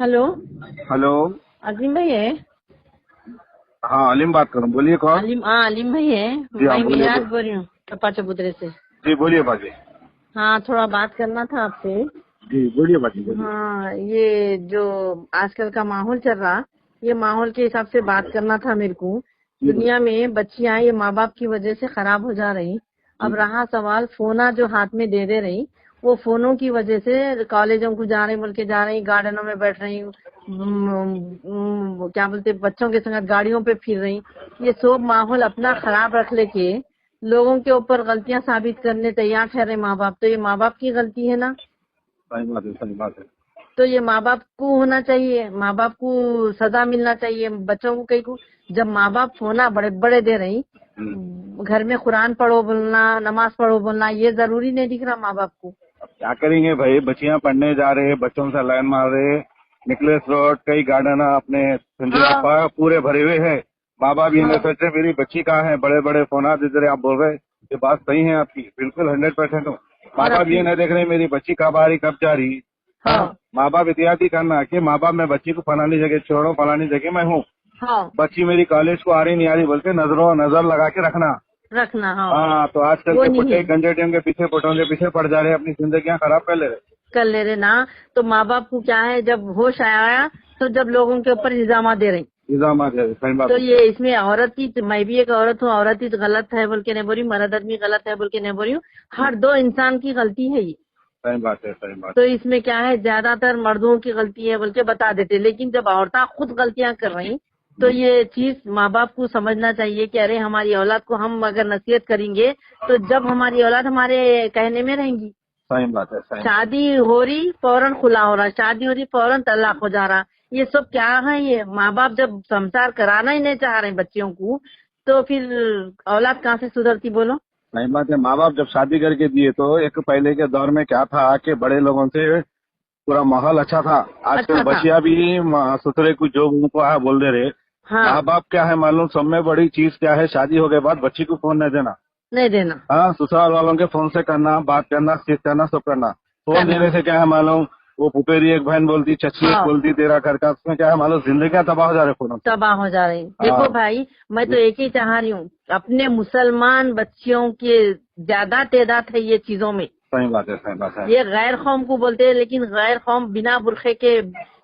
Hello. Hello. अजीम भाई है? हाँ, अलीम बात कर रहा हूँ। बोलिए कौन? अलीम भाई है। जी हाँ, मैं बोलिए मिराज बोल रही हूँ टप्पा चबूतरे से। जी बोलिए बाजी। हाँ, थोड़ा बात करना था आपसे। जी बोलिए बाजी, बोलिए। हाँ, ये जो आजकल का माहौल चल रहा, ये माहौल के हिसाब से बात करना था मेरे को। जी बोलिए। दुनिया में बच्चियां ये माँ बाप की वजह से खराब हो जा रही। जी अब रहा सवाल फोना जो हाथ में दे रही, वो फोनों की वजह से कॉलेजों को जा रही, बोल के जा रही, गार्डनों में बैठ रही, क्या बोलते बच्चों के संग गाड़ियों पे फिर रही। ये सब माहौल अपना खराब रख लेके लोगों के ऊपर गलतियां साबित करने तैयार ठहरे माँ बाप। तो ये माँ बाप की गलती है ना? सही बात है, सही बात है। तो ये माँ बाप को होना चाहिए, माँ बाप को सजा मिलना चाहिए बच्चों को। कहीं को जब माँ बाप होना बड़े बड़े दे रही, हम्म। घर में कुरान पढ़ो बोलना, नमाज पढ़ो बोलना, ये जरूरी नहीं दिख रहा माँ बाप को। अब क्या करेंगे भाई, बच्चियां पढ़ने जा रहे, बच्चों से लाइन मार रहे। निकलेस रोड, कई गार्डन अपने संजय हाँ, पार्क पूरे भरे हुए हैं। माँ बाप ये नहीं हाँ, सोच रहे मेरी बच्ची कहाँ है। बड़े बड़े फोन दे रहे, आप बोल रहे। ये बात सही है आपकी, बिल्कुल 100% हो। माँ और बाप ये नहीं देख रहे मेरी बच्ची कब आ रही, कब जा रही। हाँ, हाँ, माँ बाप एहतियाती करना कि माँ बाप मैं बच्ची को फलानी जगह छोड़ो, फलानी जगह मैं हूँ। हाँ, बच्ची मेरी कॉलेज को आ रही नहीं आ रही बोल के नजर लगा के रखना। रखना। हाँ, हाँ, तो आजकल वो के पुट्टे नहीं गंजेटियों के पीछे, पुटों के पीछे पड़ जा रहे हैं, अपनी जिंदगियां खराब कर ले रहे। कर ले रहे ना। तो माँ बाप को क्या है, जब होश आया तो जब लोगों के ऊपर इल्जाम दे रही। निजाम आ जाए, सही बात तो है। ये इसमें औरत ही, मैं भी एक औरत हूँ, औरत ही तो गलत है बोल के नहीं बोल रही, मर्द आदमी गलत है बोल के नहीं बोल रही हूँ। हर दो इंसान की गलती है ये। सही बात है, सही बात तो है। इसमें क्या है, ज्यादातर मर्दों की गलती है बोल के बता देते, लेकिन जब औरतें खुद गलतियां कर रही, तो ये चीज माँ बाप को समझना चाहिए कि अरे हमारी औलाद को हम अगर नसीहत करेंगे तो जब हमारी औलाद हमारे कहने में रहेंगी। सही बात है, सही बात शादी हो रही फौरन खुला हो रहा, शादी हो रही फौरन तलाक हो जा रहा। ये सब क्या है? ये माँ बाप जब संसार कराना ही नहीं चाह रहे बच्चियों को, तो फिर औलाद कहाँ से सुधरती बोलो? सही बात है। माँ बाप जब शादी करके दिए तो एक पहले के दौर में क्या था कि बड़े लोगों से पूरा माहौल अच्छा था। आजकल अच्छा था। बच्चियां भी ससुरे को जो उनको है बोल दे रहे। हाँ, माँ बाप क्या है मालूम, सब में बड़ी चीज क्या है, शादी हो गए बाद बच्ची को फोन नहीं देना। नहीं देना। हाँ, ससुराल वालों के फोन से करना, बात करना, सीख करना, सब करना। फोन करना। देने से क्या है मालूम, वो पुपेरी एक बहन बोलती, चची एक हाँ, बोलती, तेरा घर का, उसमें क्या है मालूम, जिंदगी तबाह हो जा रहे फोनों से। तबाह हो जा रही। हाँ देखो भाई, मैं तो जी, एक ही चाह रही हूँ, अपने मुसलमान बच्चियों के ज्यादा तादाद है ये चीजों में। सही बात है, सही बात है। ये गैर कौम को बोलते हैं, लेकिन गैर कौम बिना बुरखे के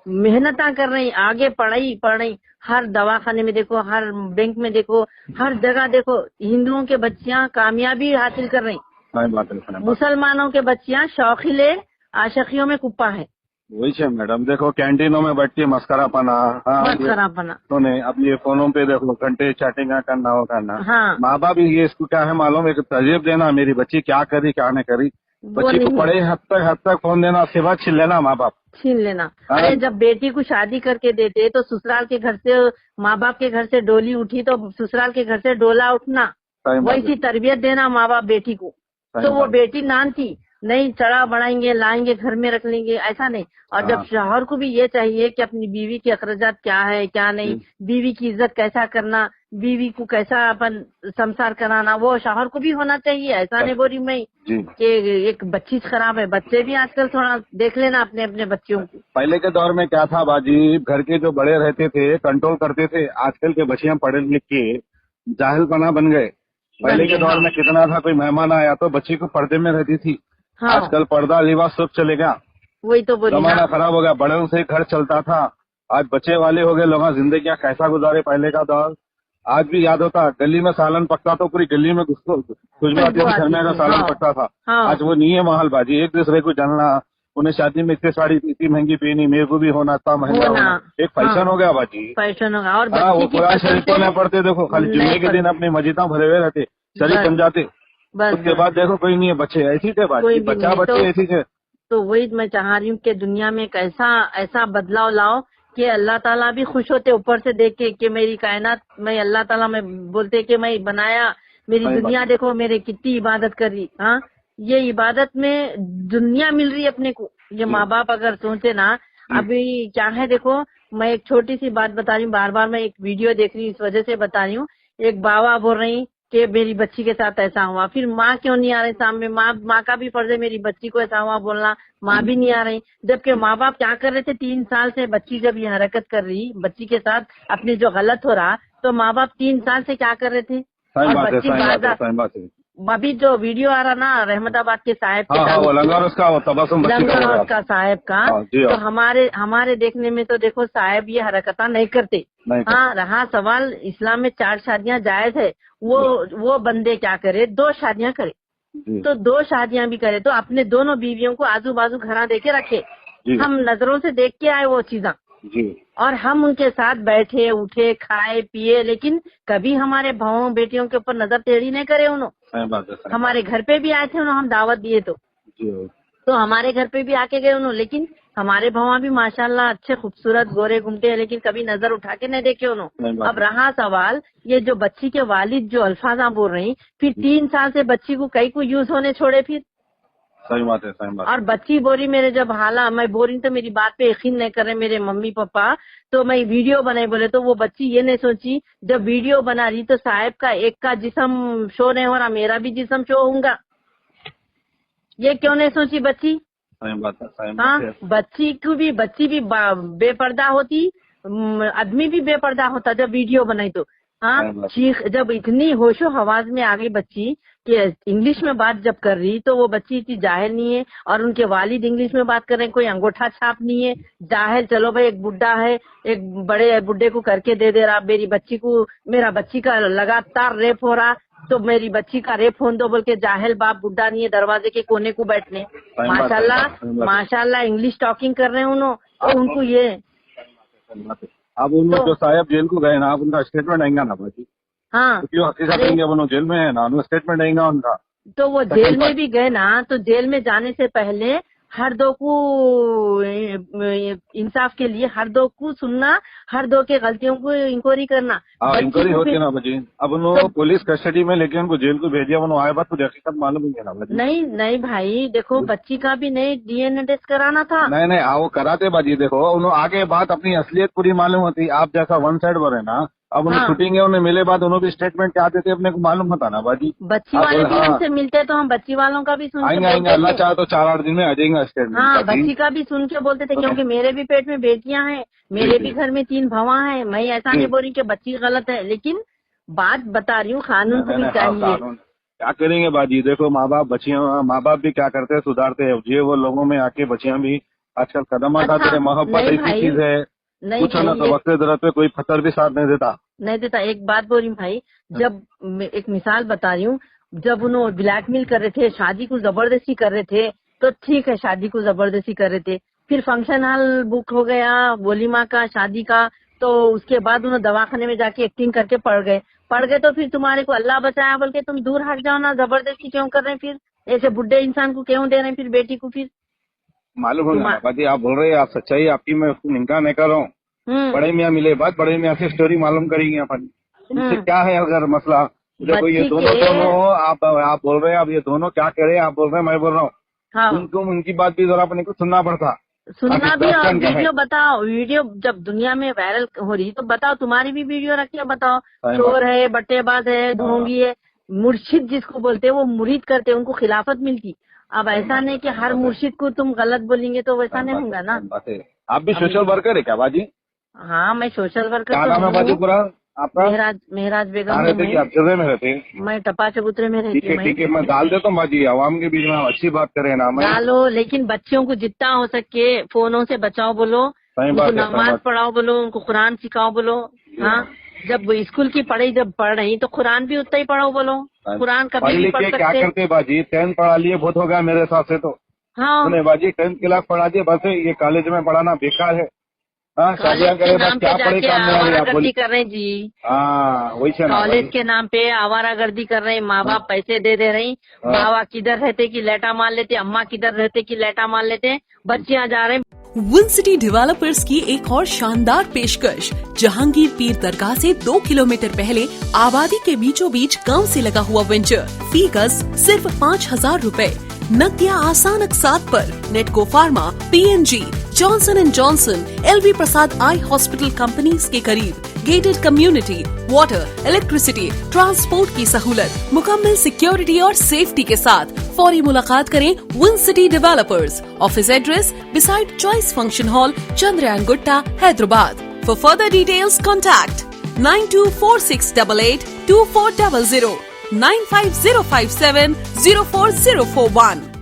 मेहनता कर रही, आगे पढ़ाई पढ़ रही। हर दवाखाने में देखो, हर बैंक में देखो, हर जगह देखो, हिंदुओं के बच्चियां कामयाबी हासिल कर रही। सही बात है, सही बात है। मुसलमानों के बच्चियां शौकीले आशिकियों में कुप्पा है। वही है मैडम, देखो कैंटीनों में बैठ के मस्करा पाना। हाँ, मत ये खराब बना। सुने, अब ये फोनों पे देखो घंटे चैटिंग करना हो करना। हाँ, माँ बाप ये इसको क्या है मालूम, एक तरजीब देना मेरी बच्ची क्या करी क्या नहीं करी। वो बच्ची को नहीं पढ़े हद तक फोन देना, सिवा छीन लेना माँ बाप। छीन लेना। हाँ, अरे जब बेटी को शादी करके देते तो ससुराल के घर से, माँ बाप के घर से डोली उठी तो ससुराल के घर से डोला उठना। सही बात है, वैसी तरबियत देना माँ बाप बेटी को। सही तो वो बात बेटी नान थी, नहीं चढ़ा बढ़ाएंगे, लाएंगे, घर में रख लेंगे, ऐसा नहीं। है। और जब हाँ शौहर को भी ये चाहिए कि अपनी बीवी की अखराजात क्या है क्या नहीं, जी, बीवी की इज्जत कैसा करना, बीवी को कैसा अपन संसार कराना, वो शौहर को भी होना चाहिए। ऐसा नहीं बोल रही मैं जी। कि एक बच्ची खराब है। बच्चे भी आजकल थोड़ा देख लेना अपने अपने बच्चों को। पहले के दौर में क्या था बाजी, घर के जो बड़े रहते थे कंट्रोल करते थे। आजकल के बच्चियां पढ़े लिख के जाहिलपना बन गए। पहले बन के गए। दौर हाँ, में कितना था, कोई मेहमान आया तो बच्ची को पर्दे में रहती थी। हाँ, आजकल पर्दा लिबास सब चले गया। वही तो बोली ना। जमाना खराब हो गया, बड़ों से घर चलता था। आज बच्चे वाले हो गए लोग, जिंदगी कैसा गुजारे पहले का दौर। आज भी याद होता, गली में सालन पकता तो पूरी गली में खुशबू आती खुशबू थी, घर आती में का थी। सालन हाँ, पकता था। हाँ, आज वो नहीं है माहौल बाजी, एक दूसरे को जानना। उन्हें शादी में इतनी साड़ी इतनी महंगी पहनी, मेरे को भी होना, इतना महंगा होना। होना, एक फैशन हाँ, हो गया बाजी। फैशन होगा। और हाँ, वो बच्ची की कुरान पसंद शरीफ को से नहीं पढ़ते, देखो खाली नहीं जुम्मे के दिन पढ़ते। अपनी मस्जिदा भरे हुए रहते, शरीफ बस, बन जाते। बस, उसके बस। बाद देखो कोई नहीं है, बच्चे ऐसी थे कोई बाजी, भी नहीं बच्चा है। बच्चे ऐसी थे। तो वही मैं चाह रही हूँ कि दुनिया में एक ऐसा ऐसा बदलाव लाओ कि अल्लाह ताला भी खुश होते ऊपर से देख के कि मेरी कायनात, मैं अल्लाह ताला में बोलते कि मैं बनाया, मेरी सही बात दुनिया है। देखो मेरे कितनी इबादत कर रही। हाँ, ये इबादत में दुनिया मिल रही है अपने को। ये जी माँ बाप अगर सोचे ना। जी अभी क्या है देखो, मैं एक छोटी सी बात बता रही हूँ, बार बार मैं एक वीडियो देख रही हूँ इस वजह से बता रही हूँ। एक बाबा बोल रही कि मेरी बच्ची के साथ ऐसा हुआ, फिर माँ क्यों नहीं आ रही सामने, माँ का भी फर्ज है मेरी बच्ची को ऐसा हुआ बोलना, माँ भी नहीं आ रही। जबकि माँ बाप क्या कर रहे थे 3 साल से, बच्ची जब ये हरकत कर रही, बच्ची के साथ अपने जो गलत हो रहा, तो माँ बाप 3 साल से क्या कर रहे थे। और बच्ची अभी जो वीडियो आ रहा ना रहमताबाद के साहब के, वो लंगर उसका, वो तबसुम लंगर का साहब का, तो हमारे देखने में तो देखो साहब ये हरकत नहीं करते। हाँ, रहा सवाल इस्लाम में 4 शादियां जायज है, वो बंदे क्या करे, 2 शादियां करे, तो 2 शादियां भी करे तो अपने दोनों बीवियों को आजू बाजू घरा दे के रखे। हम नजरों से देख के आए वो चीजा, और हम उनके साथ बैठे उठे खाए पिए, लेकिन कभी हमारे भावों बेटियों के ऊपर नजर टेढ़ी नहीं करे उन्होंने। हमारे घर पे भी आए थे उन्होंने, हम दावत दिए तो हमारे घर पे भी आके गए उन्होंने, लेकिन हमारे भावा भी माशाल्लाह अच्छे खूबसूरत गोरे घूमते हैं, लेकिन कभी नजर उठा के नहीं देखे उन्होंने। अब रहा सवाल ये जो बच्ची के वालिद जो अल्फाजा बोल रही, फिर 3 साल से बच्ची को कई को यूज होने छोड़े, फिर सही बात है, सही बात। और बच्ची बोरी मेरे जब हाला मैं बोरी तो मेरी बात पे यकीन नहीं कर रहे मेरे मम्मी पापा, तो मैं वीडियो बनाई बोले, तो वो बच्ची ये नहीं सोची जब वीडियो बना रही तो साहब का एक का जिस्म शो नहीं हो रहा, मेरा भी जिस्म शो होगा, ये क्यों नहीं सोची बच्ची। सही बात है, सही बात हाँ, है। बच्ची भी बेपर्दा होती, आदमी भी बेपर्दा होता जब वीडियो बनाई तो। हाँ, चीख जब इतनी होशो हवास में आ गई बच्ची कि इंग्लिश में बात जब कर रही, तो वो बच्ची इतनी जाहिल नहीं है, और उनके वालिद इंग्लिश में बात कर रहे हैं, कोई अंगूठा छाप नहीं है, जाहिल। चलो भाई एक बुड्ढा है, एक बड़े बुड्ढे को करके दे रहा, मेरा बच्ची का लगातार रेप हो रहा, तो मेरी बच्ची का रेप होने दो बोल के जाहिल बाप बुड्ढा नहीं है दरवाजे के कोने को बैठने। माशाल्लाह इंग्लिश टॉकिंग कर रहे हैं उन्होंने, और उनको ये अब उन लोग जो साहब जेल को गए ना, अब उनका स्टेटमेंट आएगा ना बाजी। हाँ, वो जेल में है ना, उनका स्टेटमेंट आएगा उनका। तो वो जेल में भी गए ना, तो जेल में जाने से पहले हर दो को इंसाफ के लिए हर दो को सुनना, हर दो के गलतियों को इंक्वायरी करना। इंक्वायरी होती है ना बजी। अब उन्होंने पुलिस कस्टडी में लेके उनको जेल को भेज दिया, उन्होंने आए बात तो हकीकत मालूम ही है ना बजी। नहीं भाई देखो, बच्ची का भी नहीं डीएनए टेस्ट कराना था। नहीं वो कराते बाजी। देखो उन्होंने आगे बात अपनी असलियत पूरी मालूम होती, आप जैसा वन साइड बोल रहे ना। अब उन्हें शूटिंग है, उन्हें मिले बाद उन्होंने भी स्टेटमेंट क्या आते थे अपने को मालूम होता ना बाजी। बच्ची वाले भी हमसे मिलते तो हम बच्ची वालों का भी सुन आएंगे, अल्लाह चाहे तो 4-8 दिन में आ जाएंगे स्टेटमेंट। हाँ, बच्ची का भी सुन के बोलते थे, क्योंकि मेरे भी पेट में बेटियां हैं, मेरे भी घर में 3 भवा हैं। मैं ऐसा नहीं बोल रही कि बच्ची गलत है, लेकिन बात बता रही हूँ कानून को भी चाहिए। क्या करेंगे बाजी। देखो माँ बाप भी क्या करते हैं, सुधारते हैं। ये वो लोगों में आके बच्चियां भी आजकल कदम उठाते हैं। मोहब्बत ऐसी चीज है, कुछ ना तो वक्त जरूरत पे कोई पत्थर भी साथ नहीं देता। एक बात बोल रही हूँ भाई, जब एक मिसाल बता रही हूँ, जब उन्होंने ब्लैकमेल कर रहे थे, शादी को जबरदस्ती कर रहे थे, तो ठीक है शादी को जबरदस्ती कर रहे थे, फिर फंक्शन हॉल बुक हो गया वलीमा का शादी का, तो उसके बाद उन्होंने दवाखाने में जाके एक्टिंग करके पड़ गए, तो फिर तुम्हारे को अल्लाह बचाया बोल के तुम दूर हट जाओ ना, जबरदस्ती क्यों कर रहे हैं, फिर ऐसे बुढ़े इंसान को क्यों दे रहे हैं फिर बेटी को। फिर मालूम होगा बाजी, आप बोल रहे हैं, आप सच्चाई आपकी, मैं उसको निकाह नहीं कर रहा हूँ। बड़े मियाँ मिले बात, बड़े मियाँ से स्टोरी मालूम करेंगे अपन। इनसे क्या है अगर मसला। देखो ये दोनों आप बोल रहे हैं, अब ये दोनों क्या करे, आप बोल रहे हैं, मैं बोल रहा हूँ। हाँ। उनकी बात भी जरा अपने को सुनना पड़ता, सुनना भी। और वीडियो बताओ, वीडियो जब दुनिया में वायरल हो रही तो बताओ, तुम्हारी भी वीडियो रखिए, बताओ चोर है, बट्टेबाज है, ढोंगी है, मुर्शिद जिसको बोलते हैं वो मुरीद करते हैं, उनको खिलाफत मिलती। अब ऐसा नहीं कि हर मुर्शिद को तुम गलत बोलेंगे तो वैसा नहीं होगा ना। आप भी सोशल वर्कर है क्या बाजी? हाँ, मैं सोशल वर्कर। क्या नाम है बाजी पूरा आपका? मेहराज बेगम। में रहते हैं? मैं टपा चबूतरे में रहती हूँ। ठीक है, मैं डाल देता हूँ बाजी, आवाम के बीच में अच्छी बात करें ना। डालो, लेकिन बच्चों को जितना हो सके फोनों से बचाओ बोलो, उनको नमाज पढ़ाओ बोलो, उनको कुरान सिखाओ बोलो। हाँ, जब स्कूल की पढ़ाई जब पढ़ रही तो कुरान भी उतना ही पढ़ाओ बोलो। कुरान कभी नहीं पढ़ सकते। क्या करते बाजी, 10th पढ़ा लिए बहुत हो गया मेरे हिसाब से तो। हाँ बाजी, 10th क्लास पढ़ा दिए बस, ये कॉलेज में पढ़ाना बेकार है। शादियाँ करे बस, क्या पढ़े काम में आवारागर्दी कर रहे हैं जी। वही कॉलेज के नाम पे आवारागर्दी कर रहे हैं, माँ बाप पैसे दे रहे हैं, बाबा किधर रहते कि लेटा मार लेते, अम्मा किधर रहते कि लेटा मार लेते, बच्चियाँ जा रहे हैं। विन सिटी डेवलपर्स की एक और शानदार पेशकश, जहांगीर पीर दरगाह से 2 किलोमीटर पहले आबादी के बीचों बीच गांव से लगा हुआ वेंचर। फी गज सिर्फ 5,000 रूपए, नकदिया आसान अकसात पर। Natco pharma, PNG, Johnson and Johnson LV Prasad eye hospital companies के करीब gated community, water, electricity, transport की सहूलत, मुकम्मल सिक्योरिटी और सेफ्टी के साथ। फौरी मुलाकात करें win city developers. Office address beside choice function hall, Chandrayaan Gutta, Hyderabad. For further details contact 9246882400 95057 04041।